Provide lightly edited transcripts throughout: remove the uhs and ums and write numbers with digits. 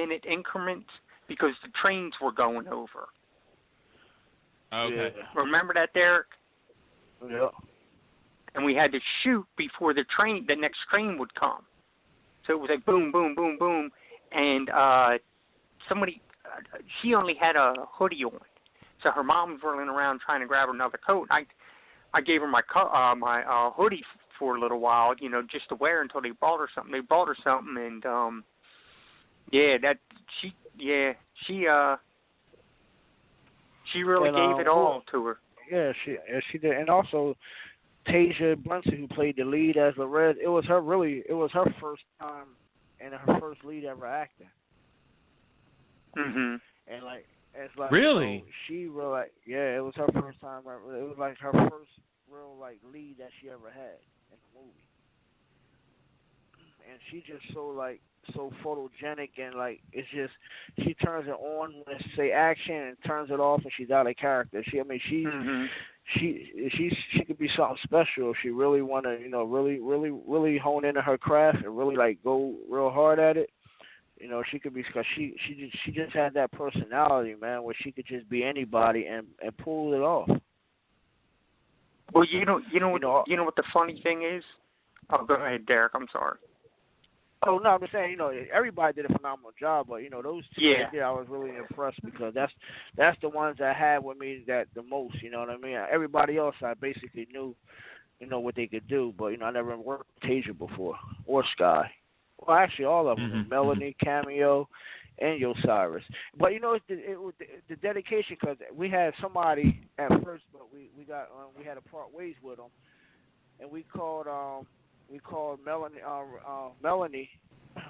5-minute increments because the trains were going over. Okay. Yeah. Remember that, Derek? Yeah. And we had to shoot before the next train would come. So it was like boom, boom, boom, boom, and somebody, she only had a hoodie on, so her mom was running around trying to grab her another coat. I gave her my hoodie for a little while, just to wear until they bought her something. They bought her something, and she really gave it all to her. Yeah, she did, and also Tasia Brunson, who played the lead as Lerrez, it was her first time and her first lead ever acting. Mhm. And it's like really, she really it was her first time. It was like her first real lead that she ever had in the movie. And she just so photogenic, and it's just she turns it on when it's say action and turns it off, and she's out of character. She could be something special if she really want to, really hone into her craft and really go real hard at it. She could be, because she just had that personality, man, where she could just be anybody and pull it off. Well, you know what the funny thing is? Oh, go ahead, Derek. I'm sorry. Oh no, I'm just saying, everybody did a phenomenal job, but those two right there, I was really impressed, because that's the ones that had with me that the most. You know what I mean? Everybody else, I basically knew, what they could do, but I never worked with Tasia before or Sky. Well, actually, all of them: mm-hmm. Melanie, Cameo, and Osiris. But it was the dedication, because we had somebody at first, but we had to part ways with them, and we called Melanie. Melanie,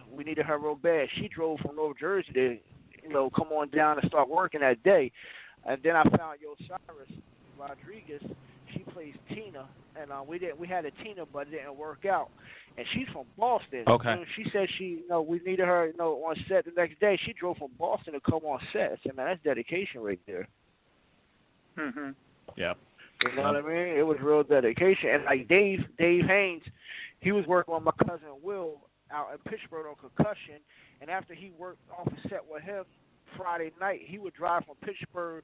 we needed her real bad. She drove from North Jersey to, come on down and start working that day. And then I found Osiris Rodriguez. She plays Tina, and we had a Tina, but it didn't work out. And she's from Boston. Okay. She said we needed her, on set the next day. She drove from Boston to come on set. I said, man, that's dedication right there. Mhm. Yeah. You know what I mean? It was real dedication. And Dave Haynes, he was working with my cousin Will out in Pittsburgh on concussion, and after he worked off a set with him Friday night, he would drive from Pittsburgh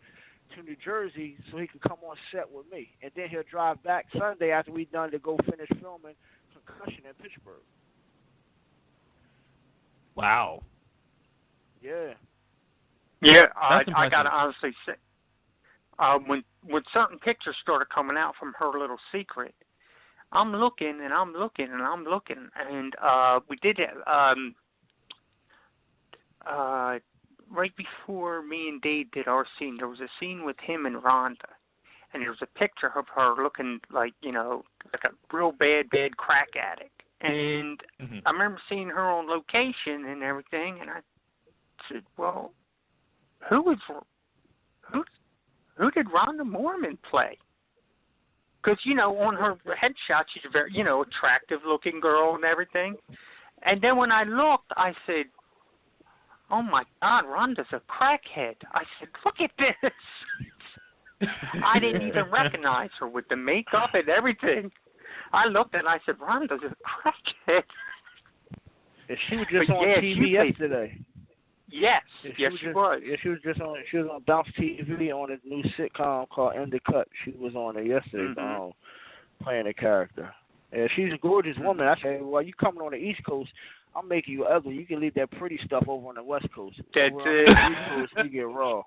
to New Jersey so he could come on set with me, and then he'll drive back Sunday after we done to go finish filming Concussion in Pittsburgh. Wow. Yeah. Yeah, I gotta honestly say, when certain pictures started coming out from her little secret, I'm looking, and we did it right before me and Dave did our scene. There was a scene with him and Rhonda, and there was a picture of her looking like a real bad crack addict. And I remember seeing her on location and everything, and I said, well, who did Rhonda Mormon play? Because, on her headshot, she's a very, attractive-looking girl and everything. And then when I looked, I said, oh, my God, Rhonda's a crackhead. I said, look at this. I didn't even recognize her with the makeup and everything. I looked and I said, Rhonda's a crackhead. And she was just on TV yesterday. Yes, she was. Yeah, she was on Bounce TV on a new sitcom called In the Cut. She was on there yesterday, playing a character. Yeah, she's a gorgeous woman. I said, well, you coming on the East Coast, I'll make you ugly. You can leave that pretty stuff over on the West Coast. That's over on the East Coast, you get raw.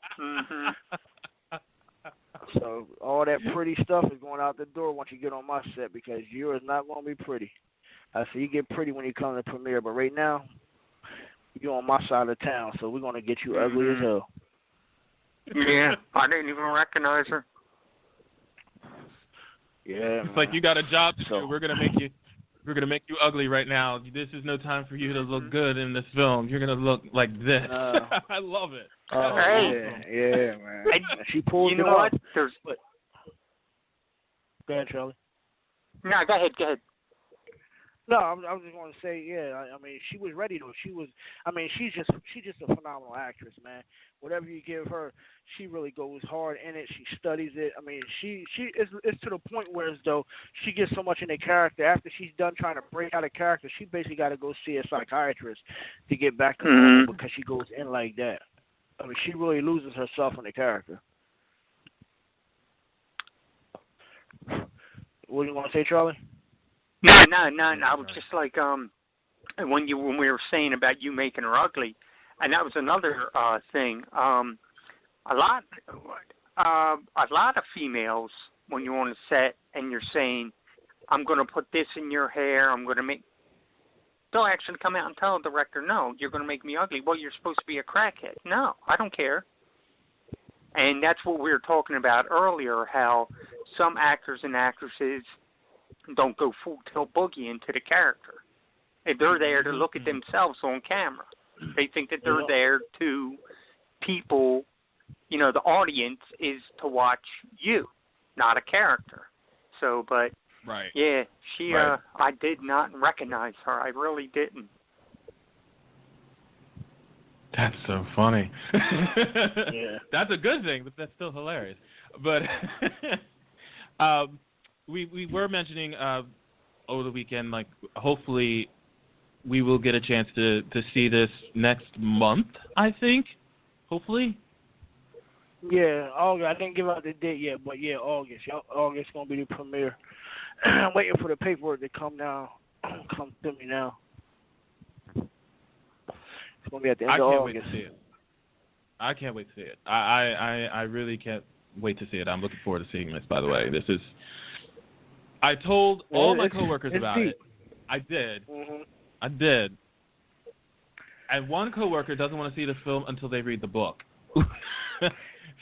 So all that pretty stuff is going out the door once you get on my set, because yours not going to be pretty. I said, you get pretty when you come to premiere, but right now, you're on my side of town, so we're going to get you ugly as hell. Yeah, I didn't even recognize her. Yeah, it's like you got a job to do. We're gonna make you ugly right now. This is no time for you to look good in this film. You're gonna look like this. I love it. Yeah, man. She pulled it off. Go ahead, Charlie. No, go ahead. No, I was just going to say, yeah. I mean, she was ready though. She's just a phenomenal actress, man. Whatever you give her, she really goes hard in it. She studies it. I mean, it's to the point where as though she gets so much in the character. After she's done trying to break out of character, she basically got to go see a psychiatrist to get back to normal because she goes in like that. I mean, she really loses herself in the character. What do you want to say, Charlie? No. I was just like when we were saying about you making her ugly, and that was another thing. A lot of females, when you're on the set and you're saying, "I'm going to put this in your hair," they'll actually come out and tell the director, "No, you're going to make me ugly." Well, you're supposed to be a crackhead. No, I don't care. And that's what we were talking about earlier, how some actors and actresses don't go full tilt boogie into the character. They're there to look at themselves on camera. They think that they're there to people, the audience is to watch you, not a character. So, but, right. Yeah, she, right. I did not recognize her. I really didn't. That's so funny. Yeah. That's a good thing, but that's still hilarious. But we were mentioning over the weekend, like, hopefully we will get a chance to see this next month, I think. Hopefully. Yeah, August. I didn't give out the date yet, but yeah, August. August going to be the premiere. I'm waiting for the paperwork to come to me now. It's going to be at the end of August. I can't wait to see it. I can't wait to see it. I really can't wait to see it. I'm looking forward to seeing this, by the way. I told all my coworkers about it. I did. Mm-hmm. I did. And one coworker doesn't want to see the film until they read the book.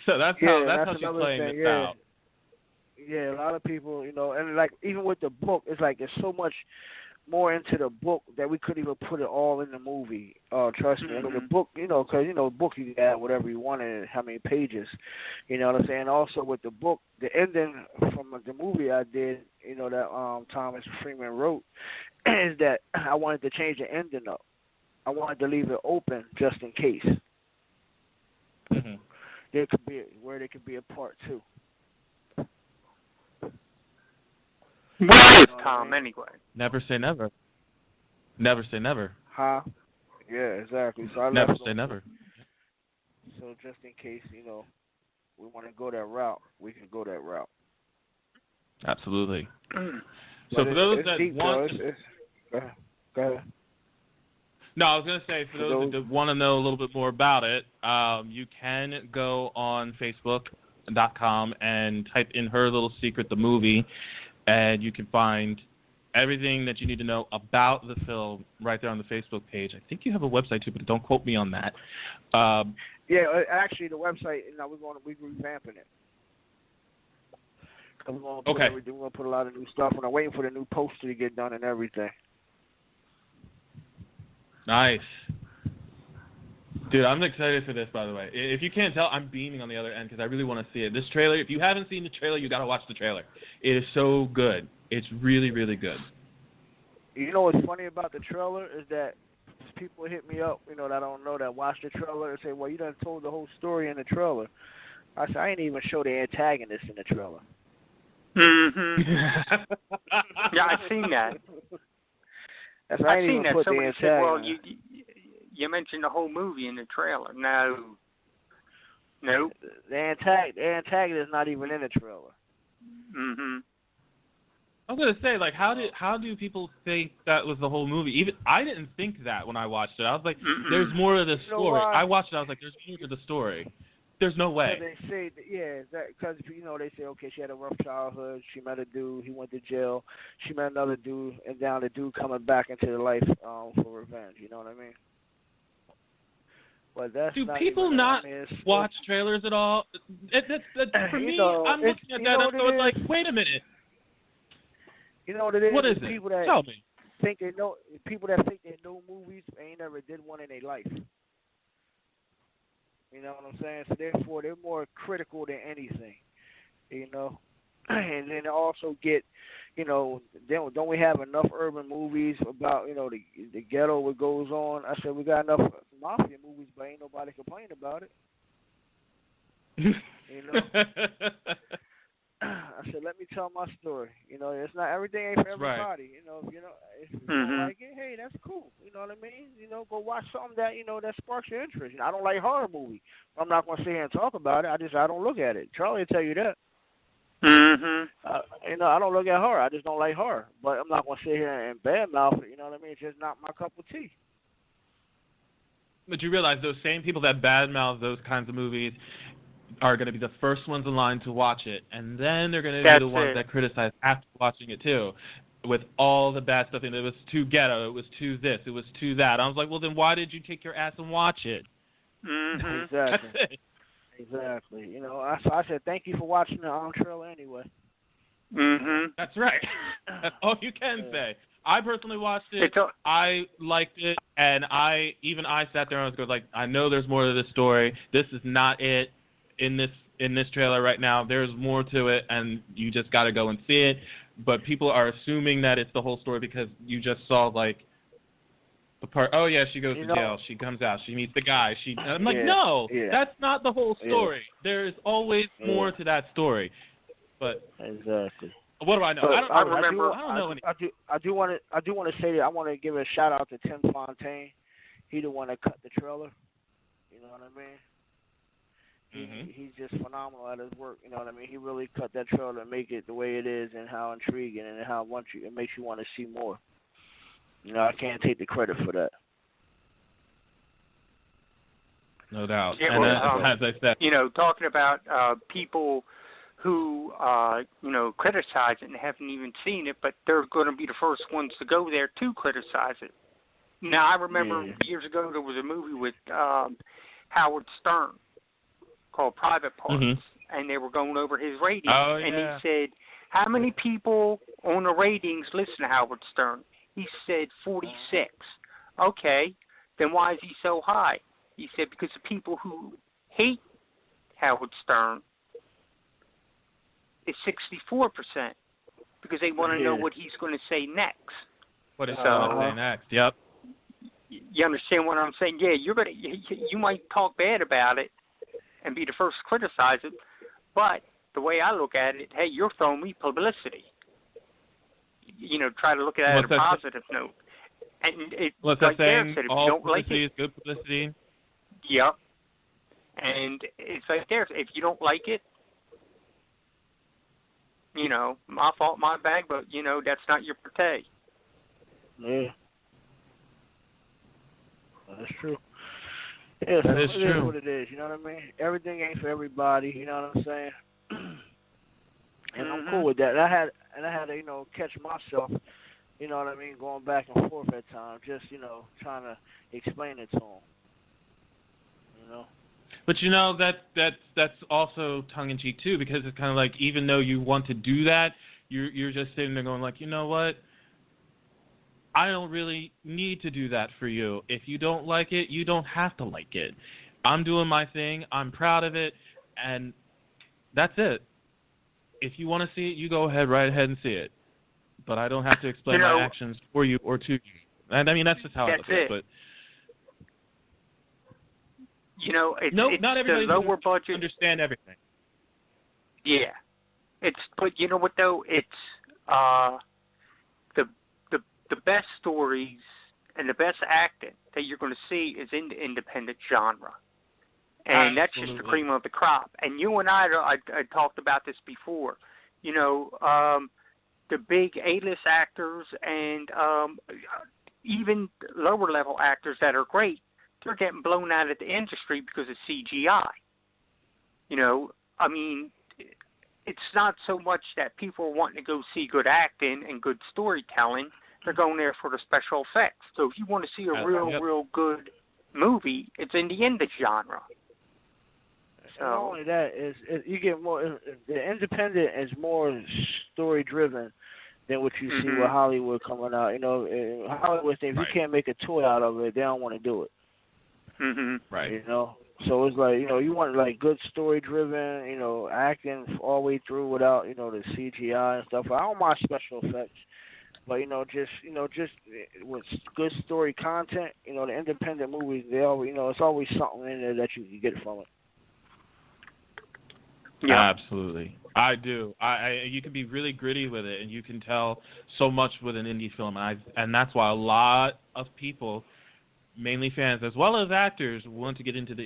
So that's how she's playing this out. Yeah, a lot of people, and like even with the book, it's like there's so much more into the book that we couldn't even put it all in the movie. Trust me. Mm-hmm. The book, because book you can add whatever you want in it, how many pages. You know what I'm saying? Also with the book, the ending from the movie I did, that Thomas Freeman wrote, is that I wanted to change the ending up. I wanted to leave it open just in case. Mm-hmm. There could be a part 2. What is Tom anyway? Never say never. Never say never. Huh? Yeah, exactly. So I never say never. So just in case, we want to go that route, we can go that route. Absolutely. So for those that want go ahead. No, I was going to say, for those that want to know a little bit more about it, you can go on Facebook.com and type in Her Little Secret, the movie, and you can find everything that you need to know about the film right there on the Facebook page. I think you have a website too, but don't quote me on that. Yeah, actually, the website, we're revamping it. We're going to put a lot of new stuff, and I'm waiting for the new poster to get done and everything. Nice. Dude, I'm excited for this, by the way. If you can't tell, I'm beaming on the other end because I really want to see it. This trailer, if you haven't seen the trailer, you got to watch the trailer. It is so good. It's really, really good. You know what's funny about the trailer is that people hit me up, that I don't know, that watch the trailer and say, well, you done told the whole story in the trailer. I said, I ain't even show the antagonist in the trailer. Mm-hmm. Yeah, I've seen that. I've seen that. Somebody said, well, you mentioned the whole movie in the trailer. No. Nope. The antagonist is not even in the trailer. Mm-hmm. I was gonna say, like, how do people think that was the whole movie? Even I didn't think that when I watched it. I was like, there's more to the story. I watched it. I was like, there's more to the story. There's no way. They say, because they say, okay, she had a rough childhood. She met a dude. He went to jail. She met another dude, and now the dude coming back into the life for revenge. You know what I mean? But that's do people not watch trailers at all? For me, I'm looking at that. I'm going like, wait a minute. You know what it is? What is it? People that Tell me. People that think they know movies ain't never did one in their life. You know what I'm saying? So therefore, they're more critical than anything. and then also get, then don't we have enough urban movies about, the ghetto, what goes on? I said we got enough mafia movies, but ain't nobody complain about it. I said, let me tell my story. It's not everything ain't for everybody. Right. If you don't like it, hey, that's cool. You know what I mean? Go watch something that that sparks your interest. I don't like horror movies. I'm not gonna sit here and talk about it. I don't look at it. Charlie will tell you that. I don't look at horror. I just don't like horror. But I'm not gonna sit here and badmouth it. You know what I mean? It's just not my cup of tea. But you realize those same people that badmouth those kinds of movies are going to be the first ones in line to watch it, and then they're going to be the ones that criticize after watching it too, with all the bad stuff. And it was too ghetto, it was too this, it was too that. I was like, well, then why did you take your ass and watch it? Exactly. That's it. Exactly. I said thank you for watching the trailer anyway. That's right. That's all you can say. I personally watched it. I liked it, and I sat there and I was like, I know there's more to this story. This is not it. In this trailer right now, there's more to it, and you just got to go and see it. But people are assuming that it's the whole story because you just saw like the part. Oh yeah, she goes to jail. She comes out. She meets the guy. I'm like, no, that's not the whole story. There is always more to that story. But exactly. What do I know? I don't know anything. I do want to say that I want to give a shout out to Tim Fontaine. He the one that cut the trailer. You know what I mean? He's just phenomenal at his work. You know what I mean? He really cut that trailer and make it the way it is, and how intriguing and how it makes you want to see more. I can't take the credit for that. No doubt. Yeah, and as I said, talking about people who criticize it and haven't even seen it, but they're going to be the first ones to go there to criticize it. Now, I remember years ago there was a movie with Howard Stern called Private Parts, and they were going over his ratings, and he said, how many people on the ratings listen to Howard Stern? He said 46. Okay, then why is he so high? He said because the people who hate Howard Stern is 64%, because they want to know what he's going to say next. What is going to say next? Yep. You understand what I'm saying? Yeah, you might talk bad about it and be the first to criticize it, but the way I look at it, hey, you're throwing me publicity. Try to look at it at a positive note. And what's like that saying? Said, if all you don't publicity like it, is good publicity. Yep. And it's like there. If you don't like it, my fault, my bag, but that's not your forte. Yeah. That's true. Yeah, so it is what it is, you know what I mean? Everything ain't for everybody, you know what I'm saying? And I'm cool with that. And I had to, catch myself, you know what I mean, going back and forth at times, just, trying to explain it to them. But that's also tongue in cheek too, because it's kind of like, even though you want to do that, you're just sitting there going like, you know what? I don't really need to do that for you. If you don't like it, you don't have to like it. I'm doing my thing. I'm proud of it, and that's it. If you want to see it, you go ahead, right ahead and see it. But I don't have to explain my actions for you or to you. And I mean, that's just how I look at it. But not everybody the lower budget understand everything. Yeah, but you know what though? It's the best stories and the best acting that you're going to see is in the independent genre. And that's just the cream of the crop. And you and I talked about this before. The big A-list actors and even lower-level actors that are great, they're getting blown out of the industry because of CGI. I mean, it's not so much that people are wanting to go see good acting and good storytelling. They're going there for the special effects. So if you want to see a real good movie, it's in the indie genre. So, not only that, is you get more. The independent is more story driven than what you see with Hollywood coming out. Hollywood, if you can't make a toy out of it, they don't want to do it. Right. So it's like, you want like good story driven, acting all the way through without, the CGI and stuff. I don't mind special effects, but just with good story content, the independent movies, they always, it's always something in there that you get from it. Yeah. Absolutely. I do. You can be really gritty with it, and you can tell so much with an indie film, and that's why a lot of people, mainly fans as well as actors, want to get into the